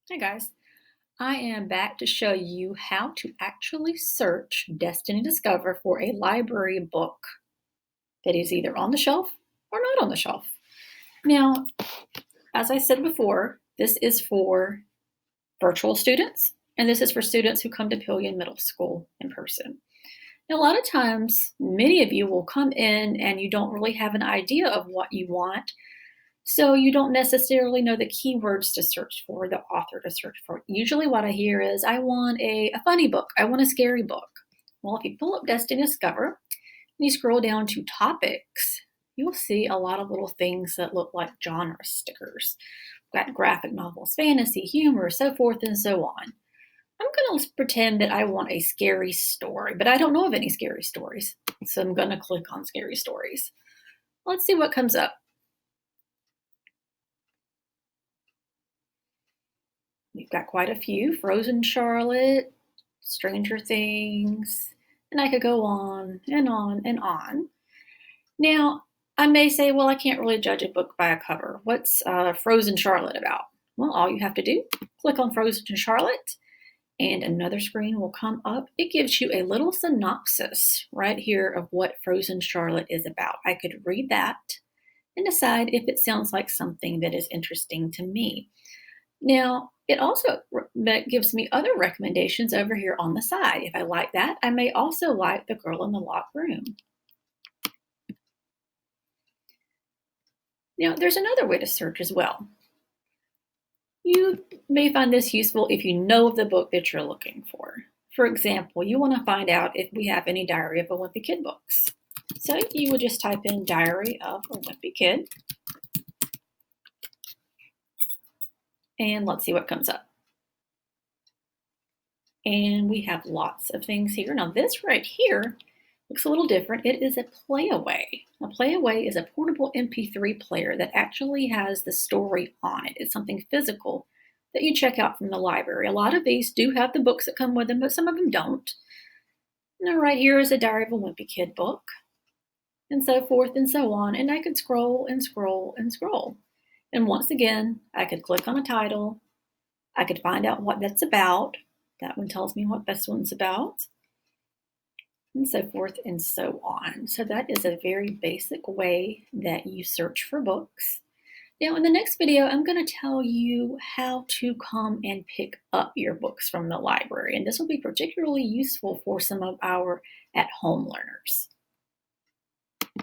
Hey guys, I am back to show you how to actually search Destiny Discover for a library book that is either on the shelf or not on the shelf. Now, as I said before, this is for virtual students and this is for students who come to Pelion Middle School in person. Now, a lot of times, many of you will come in and you don't really have an idea of what you want. So you don't necessarily know the keywords to search for, the author to search for. Usually what I hear is, I want a funny book. I want a scary book. Well, if you pull up Destiny Discover and you scroll down to topics, you'll see a lot of little things that look like genre stickers. We've got graphic novels, fantasy, humor, so forth and so on. I'm going to pretend that I want a scary story, but I don't know of any scary stories. So I'm going to click on scary stories. Let's see what comes up. We've got quite a few: Frozen Charlotte, Stranger Things, and I could go on and on and on. Now, I may say, well, I can't really judge a book by a cover. What's Frozen Charlotte about? Well, all you have to do, click on Frozen Charlotte, and another screen will come up. It gives you a little synopsis right here of what Frozen Charlotte is about. I could read that and decide if it sounds like something that is interesting to me. Now, it also gives me other recommendations over here on the side. If I like that, I may also like The Girl in the Locked Room. Now, there's another way to search as well. You may find this useful if you know the book that you're looking for. For example, you want to find out if we have any Diary of a Wimpy Kid books. So you would just type in Diary of a Wimpy Kid. And let's see what comes up. And we have lots of things here. Now this right here looks a little different. It is a playaway. A playaway is a portable MP3 player that actually has the story on it. It's something physical that you check out from the library. A lot of these do have the books that come with them, but some of them don't. Now right here is a Diary of a Wimpy Kid book, and so forth and so on. And I could scroll and scroll and scroll. And once again, I could click on a title. I could find out what that's about. That one tells me what this one's about, and so forth and so on. So that is a very basic way that you search for books. Now in the next video, I'm going to tell you how to come and pick up your books from the library. And this will be particularly useful for some of our at-home learners.